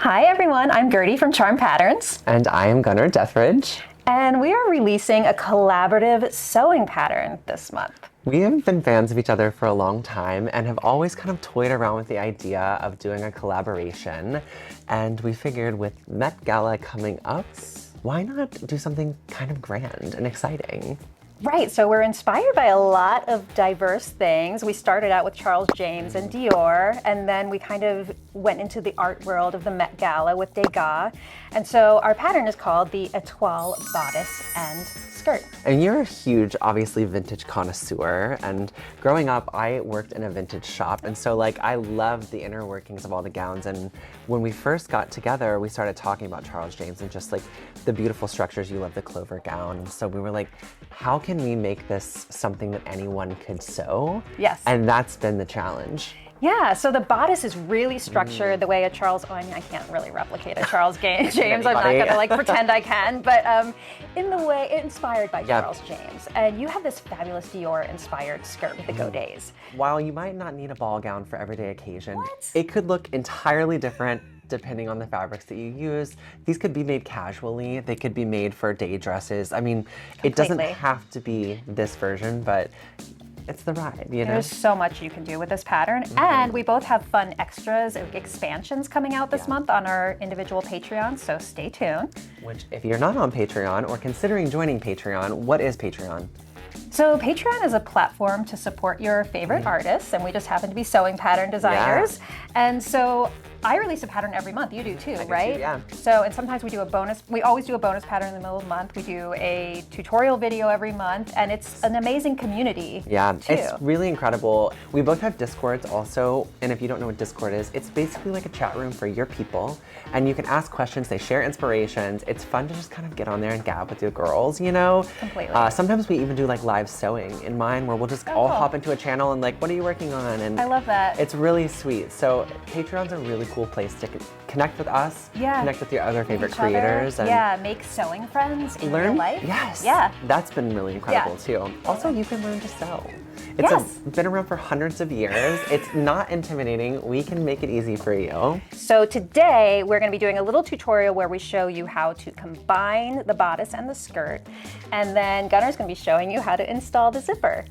Hi everyone, I'm Gertie from Charm Patterns. And I am Gunnar Dethridge. And we are releasing a collaborative sewing pattern this month. We have been fans of each other for a long time and have always kind of toyed around with the idea of doing a collaboration. And we figured with Met Gala coming up, why not do something kind of grand and exciting? Right, so we're inspired by a lot of diverse things. We started out with Charles James and Dior, and then we kind of went into the art world of the Met Gala with Degas. And so our pattern is called the Étoile Bodice and Skirt. And you're a huge, obviously, vintage connoisseur. And growing up, I worked in a vintage shop. And so I loved the inner workings of all the gowns. And when we first got together, we started talking about Charles James and just the beautiful structures. You love the clover gown. And so we were like, how can we make this something that anyone could sew? Yes. And that's been the challenge. Yeah, so the bodice is really structured the way a Charles, I think really replicate a Charles James. I'm not gonna pretend I can, but in the way, inspired by Charles James. And you have this fabulous Dior inspired skirt with the godets. While you might not need a ball gown for everyday occasion, it could look entirely different depending on the fabrics that you use. These could be made casually. They could be made for day dresses. I mean, it doesn't have to be this version, but it's the ride, you know? There's so much you can do with this pattern. And we both have fun extras, expansions coming out this month on our individual Patreon, so stay tuned. Which, if you're not on Patreon or considering joining Patreon, what is Patreon? So Patreon is a platform to support your favorite artists, and we just happen to be sewing pattern designers. And so I release a pattern every month. You do too, right? Too, yeah. So, and sometimes we do a bonus. We always do a bonus pattern in the middle of the month. We do a tutorial video every month, and it's an amazing community. Yeah, too. It's really incredible. We both have Discords also, and if you don't know what Discord is, it's basically like a chat room for your people, and you can ask questions. They share inspirations. It's fun to just kind of get on there and gab with your girls, you know? Completely. Sometimes we even do live sewing in mine, where we'll just all hop into a channel and what are you working on? And I love that. It's really sweet. So Patreon's a really cool place to connect with us, connect with your other favorite creators. And make sewing friends in real life. Yes. Yeah. That's been really incredible too. Also, you can learn to sew. It's been around for hundreds of years. It's not intimidating. We can make it easy for you. So today we're going to be doing a little tutorial where we show you how to combine the bodice and the skirt. And then Gunnar's going to be showing you how to install the zipper.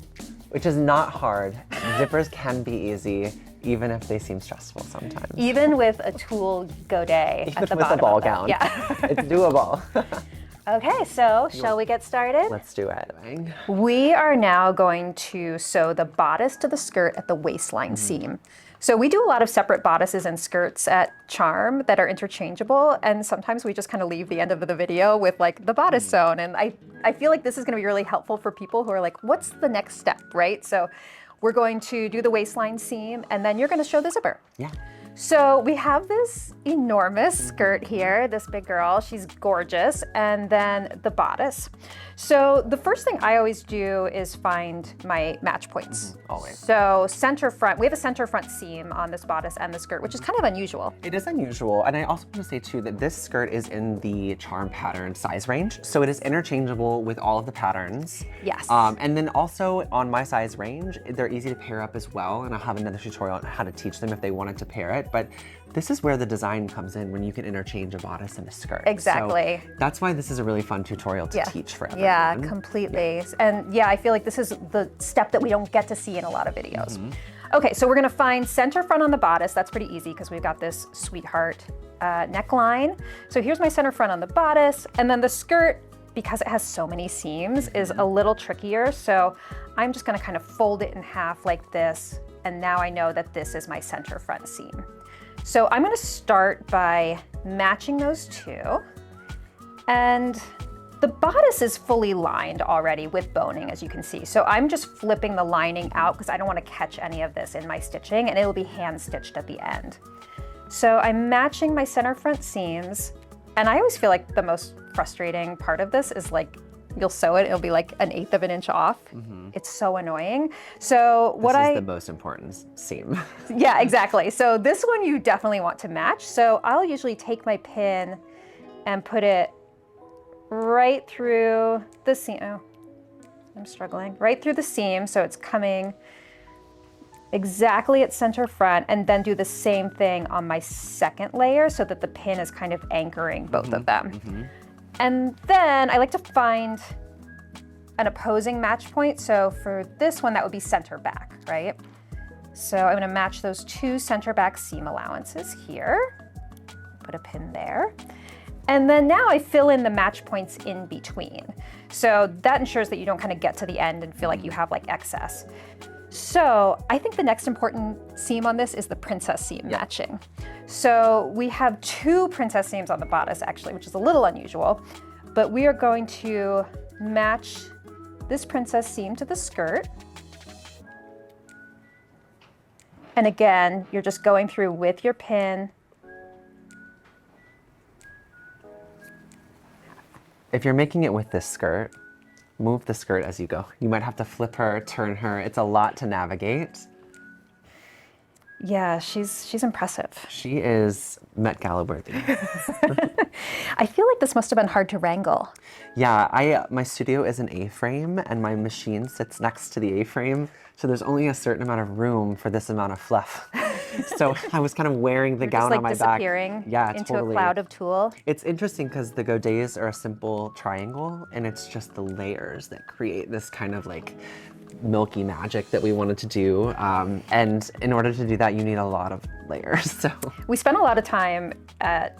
Which is not hard. Zippers can be easy, even if they seem stressful sometimes. Even with a tulle godet even at the with bottom a ball of gown. Yeah. It's doable. Okay, so shall we get started? Let's do it. We are now going to sew the bodice to the skirt at the waistline seam. So we do a lot of separate bodices and skirts at Charm that are interchangeable, and sometimes we just kind of leave the end of the video with the bodice sewn. And I feel like this is going to be really helpful for people who are like, what's the next step, right? So we're going to do the waistline seam, and then you're going to show the zipper. Yeah. So we have this enormous skirt here, this big girl, she's gorgeous, and then the bodice. So the first thing I always do is find my match points. Always. So center front, we have a center front seam on this bodice and the skirt, which is kind of unusual. It is unusual, and I also want to say too that this skirt is in the Charm pattern size range, so it is interchangeable with all of the patterns. Yes. And then also on my size range, they're easy to pair up as well, and I'll have another tutorial on how to teach them if they wanted to pair it, but this is where the design comes in when you can interchange a bodice and a skirt. Exactly. So that's why this is a really fun tutorial to teach for everyone. Yeah, completely. And I feel like this is the step that we don't get to see in a lot of videos. Okay, so we're gonna find center front on the bodice. That's pretty easy because we've got this sweetheart neckline. So here's my center front on the bodice, and then the skirt, because it has so many seams, is a little trickier. So I'm just gonna kind of fold it in half like this, and now I know that this is my center front seam. So I'm gonna start by matching those two. And the bodice is fully lined already with boning, as you can see. So I'm just flipping the lining out because I don't want to catch any of this in my stitching, and it'll be hand stitched at the end. So I'm matching my center front seams, and I always feel like the most frustrating part of this is you'll sew it, it'll be 1/8 of an inch off. It's so annoying. So this is the most important seam. Yeah, exactly. So this one you definitely want to match. So I'll usually take my pin and put it right through the seam. Oh, I'm struggling. Right through the seam, so it's coming exactly at center front, and then do the same thing on my second layer so that the pin is kind of anchoring both of them. And then I like to find an opposing match point. So for this one, that would be center back, right? So I'm gonna match those two center back seam allowances here. Put a pin there. And then now I fill in the match points in between. So that ensures that you don't kind of get to the end and feel like you have like excess. So I think the next important seam on this is the princess seam matching. So we have two princess seams on the bodice actually, which is a little unusual, but we are going to match this princess seam to the skirt. And again, you're just going through with your pin. If you're making it with this skirt, move the skirt as you go. You might have to flip her, turn her. It's a lot to navigate. Yeah, she's impressive. She is Met Gala worthy. I feel like this must have been hard to wrangle. Yeah, my studio is an A-frame and my machine sits next to the A-frame. So there's only a certain amount of room for this amount of fluff. So I was kind of wearing the gown just, like, on my back. disappearing into totally. a cloud of tulle. It's interesting because the godets are a simple triangle and it's just the layers that create this kind of like milky magic that we wanted to do. And in order to do that, you need a lot of layers. So we spent a lot of time at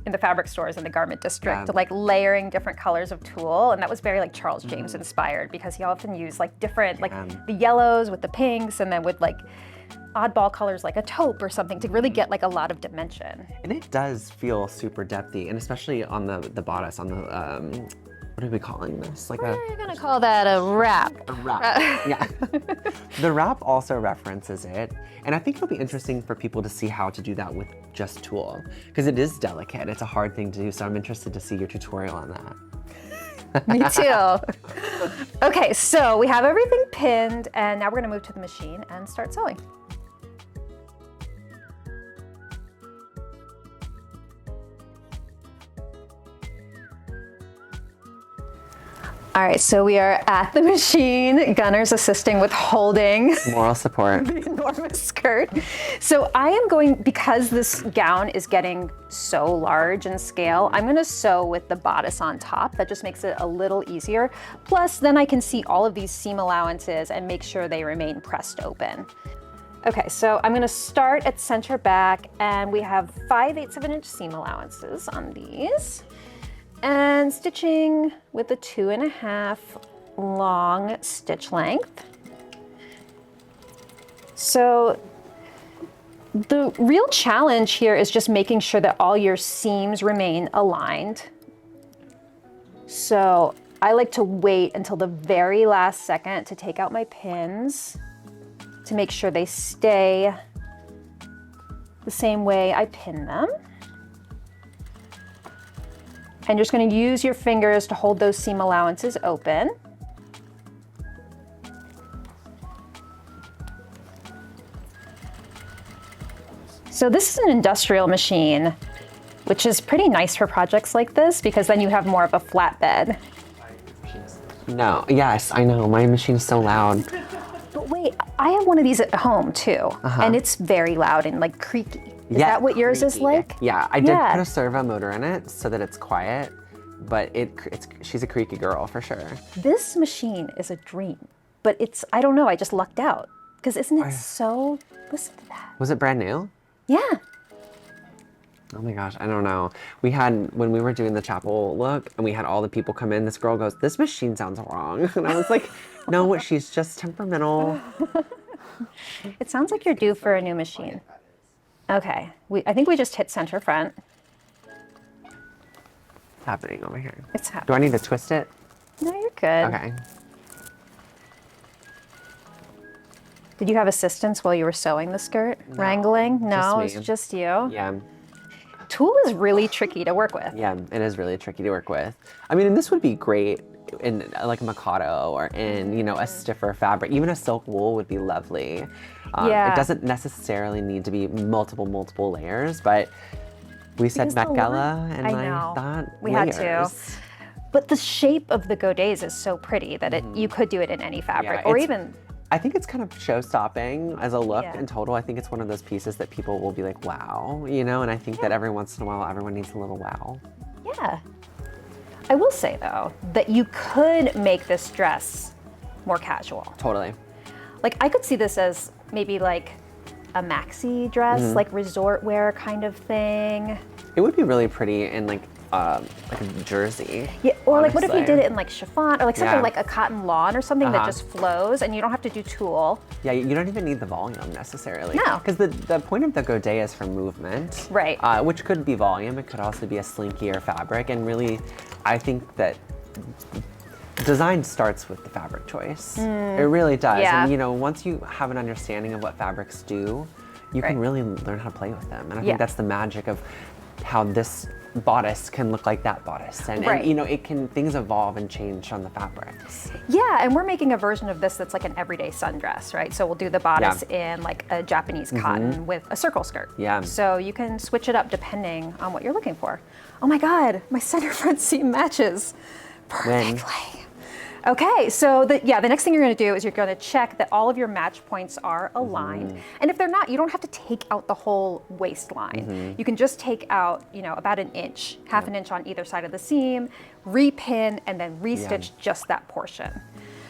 in the fabric stores in the garment district, like layering different colors of tulle, and that was very like Charles James inspired because he often used like different like the yellows with the pinks, and then with like oddball colors like a taupe or something to really get like a lot of dimension. And it does feel super depthy, and especially on the bodice, on the what are we calling this? Like We're gonna call that a wrap. A wrap. Yeah. The wrap also references it, and I think it'll be interesting for people to see how to do that with just tulle, because it is delicate. It's a hard thing to do, so I'm interested to see your tutorial on that. Me too. Okay, so we have everything pinned, and now we're gonna move to the machine and start sewing. All right, so we are at the machine. Gunnar's assisting with holding Moral support. the enormous skirt. So I am going, because this gown is getting so large in scale, I'm gonna sew with the bodice on top. That just makes it a little easier. Plus, then I can see all of these seam allowances and make sure they remain pressed open. Okay, so I'm gonna start at center back, and we have 5/8 of an inch seam allowances on these. And stitching with a 2.5 long stitch length. So the real challenge here is just making sure that all your seams remain aligned. So I like to wait until the very last second to take out my pins to make sure they stay the same way I pin them. And you're just going to use your fingers to hold those seam allowances open. So this is an industrial machine, which is pretty nice for projects like this because then you have more of a flat bed. No, yes, I know, my machine's so loud. But wait, I have one of these at home too, and it's very loud and like creaky. Is that what yours is like? Yeah, I did put a servo motor in it so that it's quiet, but she's a creaky girl for sure. This machine is a dream, but I don't know, I just lucked out. Because isn't it so, listen to that. Was it brand new? Yeah. Oh my gosh, I don't know. When we were doing the chapel look and we had all the people come in, this girl goes, "This machine sounds wrong." And I was like, no, she's just temperamental. It sounds like you're due for a new machine. Okay, I think we just hit center front. What's happening over here? It's happening. Do I need to twist it? No, you're good. Okay. Did you have assistance while you were sewing the skirt? No, wrangling? No, it's just you? Yeah. Tulle is really tricky to work with. Yeah, it is really tricky to work with. I mean, and this would be great in like a Mikado or in, a stiffer fabric. Even a silk wool would be lovely. It doesn't necessarily need to be multiple layers, but we said Met Gala and I thought we layers. had to. But the shape of the godets is so pretty that you could do it in any fabric or even I think it's kind of show-stopping as a look Yeah. in total. I think it's one of those pieces that people will be like, wow, you know, and I think that every once in a while, everyone needs a little wow. Yeah. I will say though, that you could make this dress more casual. Totally. Like I could see this as maybe like a maxi dress, like resort wear kind of thing. It would be really pretty in like a jersey. Yeah, or like what if you honestly. did it in like chiffon or like something Yeah. like a cotton lawn or something that just flows and you don't have to do tulle. Yeah, you don't even need the volume necessarily. No. Because the point of the godet is for movement. Right. Which could be volume. It could also be a slinkier fabric. And really, I think that design starts with the fabric choice. It really does. Yeah. And you know, once you have an understanding of what fabrics do, you can really learn how to play with them. And I think that's the magic of how this bodice can look like that bodice. And you know, things evolve and change on the fabrics. Yeah, and we're making a version of this that's like an everyday sundress, right? So we'll do the bodice in like a Japanese cotton with a circle skirt. Yeah. So you can switch it up depending on what you're looking for. Oh my God, my center front seam matches perfectly. Okay, so the next thing you're gonna do is you're gonna check that all of your match points are aligned. And if they're not, you don't have to take out the whole waistline. You can just take out, you know, about an inch, half an inch on either side of the seam, repin, and then restitch just that portion.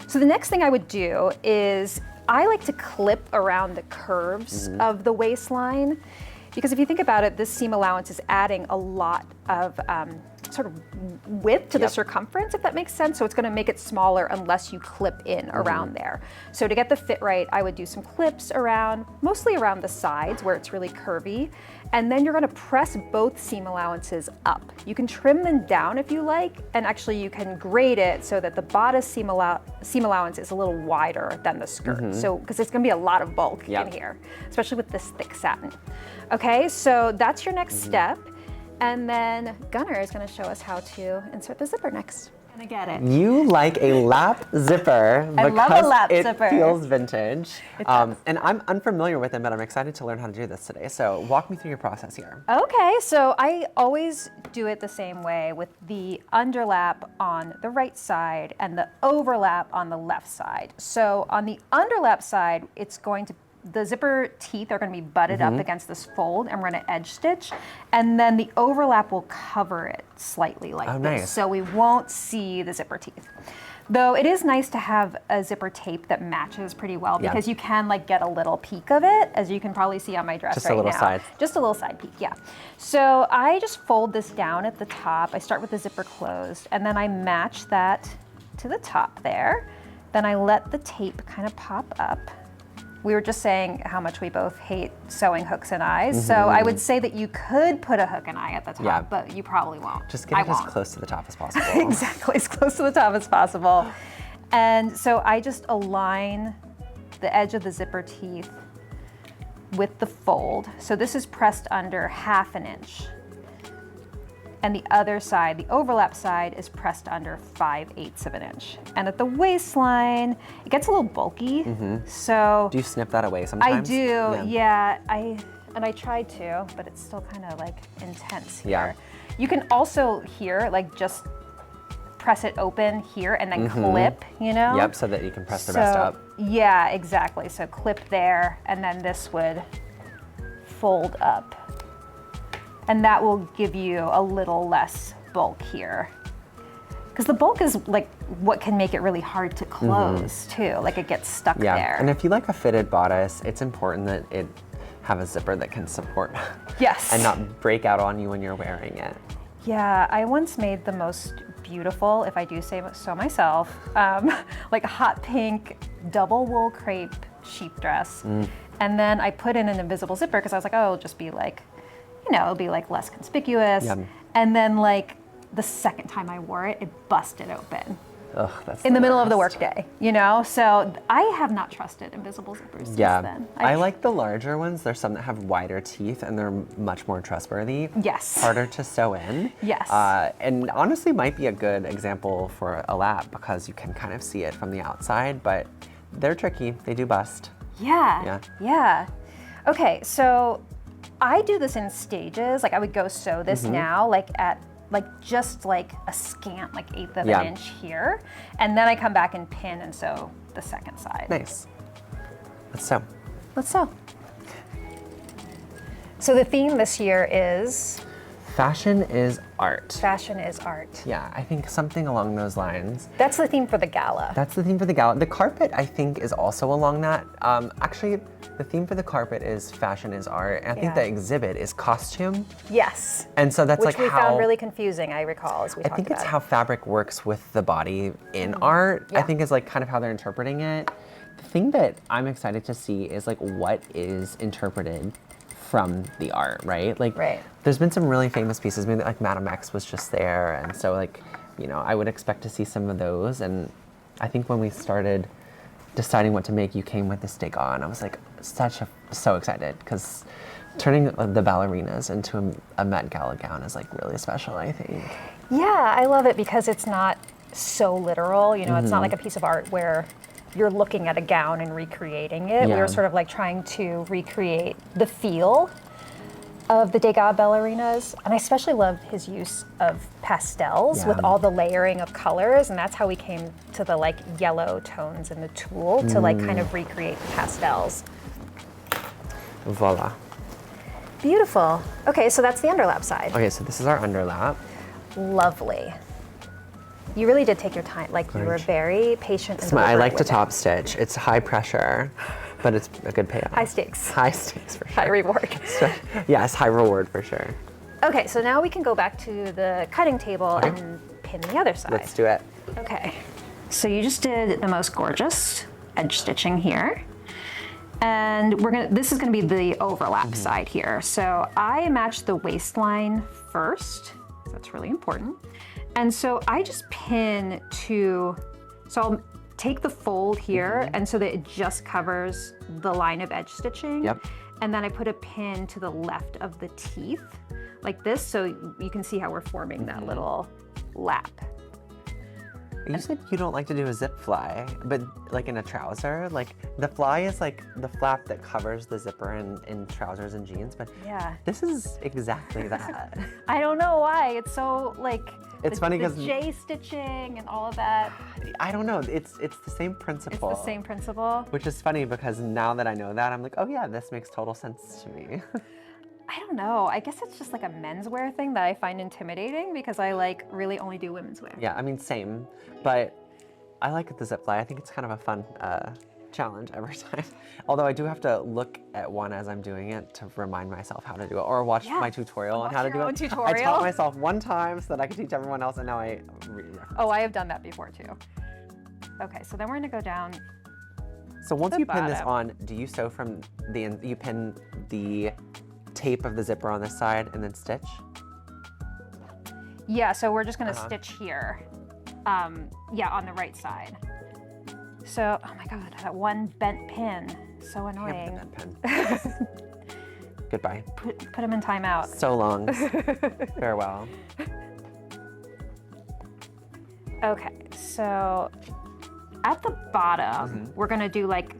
So the next thing I would do is I like to clip around the curves of the waistline, because if you think about it, this seam allowance is adding a lot of sort of width to the circumference, if that makes sense. So it's gonna make it smaller unless you clip in around there. So to get the fit right, I would do some clips around, mostly around the sides where it's really curvy. And then you're gonna press both seam allowances up. You can trim them down if you like, and actually you can grade it so that the bodice seam allowance is a little wider than the skirt. So, because it's gonna be a lot of bulk in here, especially with this thick satin. Okay, so that's your next step. And then Gunnar is going to show us how to insert the zipper next. Gonna get it. You like a lap zipper I love a lap it zipper. feels vintage. And I'm unfamiliar with them, but I'm excited to learn how to do this today. So walk me through your process here. Okay, so I always do it the same way with the underlap on the right side and the overlap on the left side. So on the underlap side, the zipper teeth are going to be butted up against this fold, and we're going to edge stitch, and then the overlap will cover it slightly like this. Nice. So we won't see the zipper teeth. Though it is nice to have a zipper tape that matches pretty well, because you can like get a little peek of it, as you can probably see on my dress Just right a little now. side. Just a little side peek, yeah. So I just fold this down at the top. I start with the zipper closed, and then I match that to the top there. Then I let the tape kind of pop up. We were just saying how much we both hate sewing hooks and eyes. So I would say that you could put a hook and eye at the top, but you probably won't. Just get it as close to the top as possible. Exactly, as close to the top as possible. And so I just align the edge of the zipper teeth with the fold. So this is pressed under 1/2 inch. And the other side, the overlap side, is pressed under 5/8 of an inch. And at the waistline, it gets a little bulky. So Do you snip that away sometimes? I do, yeah. I tried to, but it's still kind of like intense here. Yeah. You can also here, like just press it open here and then clip, you know? Yep, so that you can press the rest up. Yeah, exactly. So clip there, and then this would fold up. And that will give you a little less bulk here. Because the bulk is like what can make it really hard to close too. Like it gets stuck there. And if you like a fitted bodice, it's important that it have a zipper that can support and not break out on you when you're wearing it. Yeah, I once made the most beautiful, if I do say so myself, like hot pink double wool crepe sheath dress. And then I put in an invisible zipper because I was like, oh, it'll just be like, you know, it'll be like less conspicuous. And then like the second time I wore it, it busted open. Ugh, that's in the middle of the workday, you know? So I have not trusted invisible zippers since then. I like the larger ones. There's some that have wider teeth and they're much more trustworthy. Yes. Harder to sew in. Yes. And honestly might be a good example for a lap because you can kind of see it from the outside, but they're tricky. They do bust. Yeah. Okay, so I do this in stages. Like I would go sew this now, like at just like a scant, like 1/8 of an inch here. And then I come back and pin and sew the second side. Nice. Let's sew. Let's sew. So the theme this year is? Fashion is art. Fashion is art. Yeah, I think something along those lines. That's the theme for the gala. That's the theme for the gala. The carpet, I think, is also along that. Actually, the theme for the carpet is fashion is art. And I think the exhibit is costume. Yes. And so that's Which like how... we found really confusing, I recall, as we talked about. I think it's how fabric works with the body in art. Yeah. I think is like kind of how they're interpreting it. The thing that I'm excited to see is like what is interpreted from the art, right? Like, there's been some really famous pieces. Maybe like Madame X was just there, and so like, you know, I would expect to see some of those. And I think when we started deciding what to make, you came with this Degas, and I was like, so excited because turning the ballerinas into a Met Gala gown is like really special, I think. Yeah, I love it because it's not so literal. You know, it's not like a piece of art where you're looking at a gown and recreating it. We were sort of like trying to recreate the feel of the Degas ballerinas. And I especially loved his use of pastels with all the layering of colors. And that's how we came to the like yellow tones in the tulle to like kind of recreate the pastels. Voila. Beautiful. Okay, so that's the underlap side. Okay, so this is our underlap. Lovely. You really did take your time. Like, you were very patient and I like to with top stitch. It's high pressure, but it's a good payoff. High stakes. High stakes for sure. High reward. Yes, high reward for sure. Okay, so now we can go back to the cutting table and pin the other side. Let's do it. Okay. So you just did the most gorgeous edge stitching here. And this is gonna be the overlap side here. So I matched the waistline first. So that's really important. And so I just pin so I'll take the fold here and so that it just covers the line of edge stitching. Yep. And then I put a pin to the left of the teeth like this, so you can see how we're forming that little lap. You said you don't like to do a zip fly, but like in a trouser, like the fly is like the flap that covers the zipper in trousers and jeans, but this is exactly that. I don't know why, it's so like, it's funny because the J stitching and all of that. I don't know, it's the same principle. It's the same principle. Which is funny because now that I know that, I'm like, oh yeah, this makes total sense to me. I don't know. I guess it's just like a menswear thing that I find intimidating because I like really only do women's wear. Yeah, I mean, same, but I like the zip fly. I think it's kind of a fun challenge every time. Although I do have to look at one as I'm doing it to remind myself how to do it, or watch my tutorial on how to do it. Tutorial. I taught myself one time so that I could teach everyone else, and now I Oh, I have done that before too. Okay, so then we're gonna go down. So once you pin this on, do you sew from you pin the tape of the zipper on this side and then stitch? Yeah, so we're just gonna stitch here. Yeah, on the right side. So, oh my God, that one bent pin, so annoying. Bent pin. Goodbye. Put him in timeout. So long. Farewell. Okay, so at the bottom, we're gonna do like,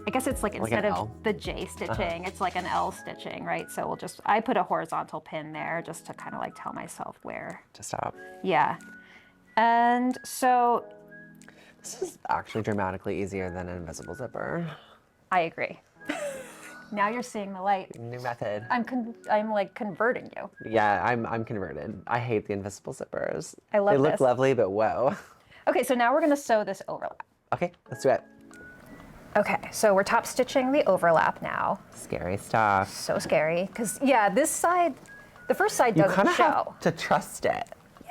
I guess it's like instead of the J stitching, it's like an L stitching, right? So I put a horizontal pin there just to kind of like tell myself where to stop. Yeah. And so this is actually dramatically easier than an invisible zipper. I agree. Now you're seeing the light. New method. I'm like converting you. Yeah, I'm converted. I hate the invisible zippers. I love They look lovely, but whoa. Okay, so now we're gonna sew this overlap. Okay, let's do it. Okay, so we're top stitching the overlap now. Scary stuff. So scary, because yeah, this side, the first side doesn't show. You kind of have to trust it.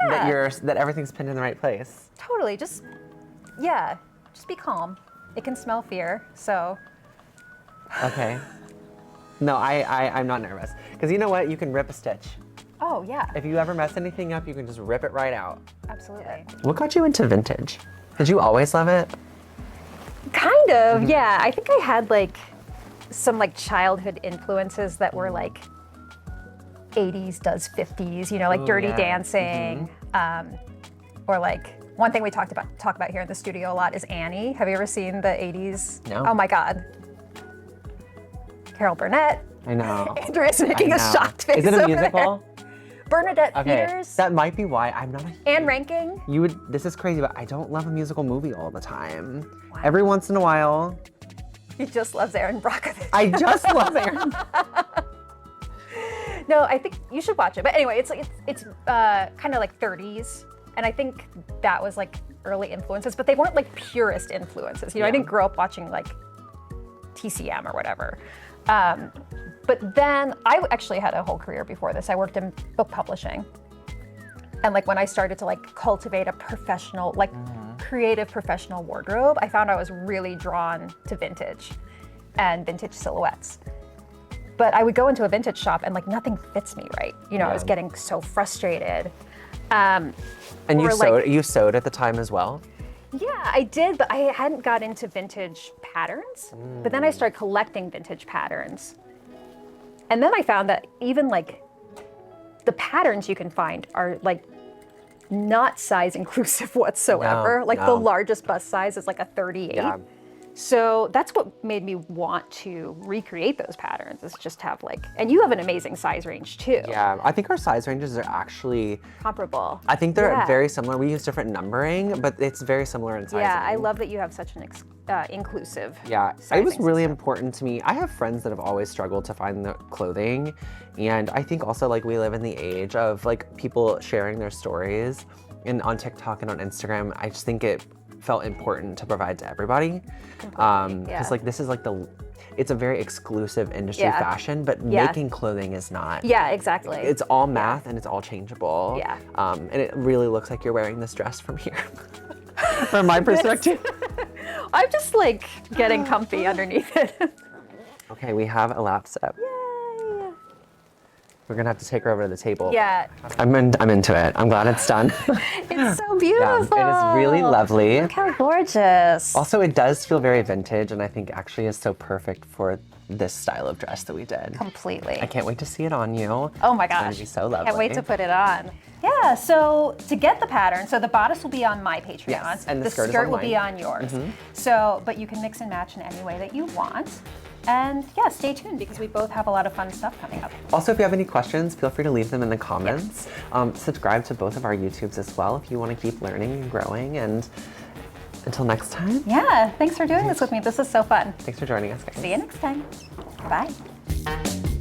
Yeah. That everything's pinned in the right place. Totally, just be calm. It can smell fear, so. Okay. No, I'm not nervous. Because you know what? You can rip a stitch. Oh, yeah. If you ever mess anything up, you can just rip it right out. Absolutely. What got you into vintage? Did you always love it? Kind of, yeah. I think I had like some like childhood influences that were like 80s does 50s, you know, like Dirty Dancing, or like one thing we talk about here in the studio a lot is Annie. Have you ever seen the 80s? No. Oh my God. Carol Burnett. I know. Andrea's making a shocked face. Is it a musical? Bernadette Peters. That might be why I'm not a Anne Ranking. This is crazy, but I don't love a musical movie all the time. Wow. Every once in a while, He just loves Aaron Brockovich. I just love Aaron. No, I think you should watch it. But anyway, it's kind of like 30s, and I think that was like early influences, but they weren't like purist influences. You know, I didn't grow up watching like TCM or whatever. But then I actually had a whole career before this. I worked in book publishing. And like when I started to like cultivate a professional, like creative professional wardrobe, I found I was really drawn to vintage and vintage silhouettes. But I would go into a vintage shop and like nothing fits me right. You know, I was getting so frustrated. And you sewed at the time as well? Yeah, I did, but I hadn't got into vintage patterns. But then I started collecting vintage patterns. And then I found that even like the patterns you can find are like not size inclusive whatsoever. The largest bust size is like a 38. Yeah. So that's what made me want to recreate those patterns, is just have like, and you have an amazing size range too. Yeah, I think our size ranges are actually comparable. I think they're very similar. We use different numbering, but it's very similar in sizing. Yeah, I love that you have such an inclusive it was really important to me. I have friends that have always struggled to find the clothing, and I think also like we live in the age of like people sharing their stories, and on TikTok and on Instagram, I just think it felt important to provide to everybody. Because like this is like it's a very exclusive industry fashion, but making clothing is not. Yeah, exactly. It's all math and it's all changeable. Yeah. And it really looks like you're wearing this dress from here. From my perspective. I'm just like getting comfy underneath it. Okay, we have a lap step. Yay! We're gonna have to take her over to the table. Yeah. I'm into it. I'm glad it's done. It's so beautiful. Yeah, it is really lovely. Look how gorgeous. Also, it does feel very vintage, and I think actually is so perfect for this style of dress that we did. Completely. I can't wait to see it on you. Oh my gosh. It's gonna be so lovely. Can't wait to put it on. Yeah, so to get the pattern, so the bodice will be on my Patreon. Yes, and the skirt will be on yours. So, but you can mix and match in any way that you want. And yeah, stay tuned because we both have a lot of fun stuff coming up. Also, if you have any questions, feel free to leave them in the comments. Subscribe to both of our YouTubes as well if you want to keep learning and growing. And until next time. Yeah, thanks for doing this with me. This is so fun. Thanks for joining us, guys. See you next time. Bye.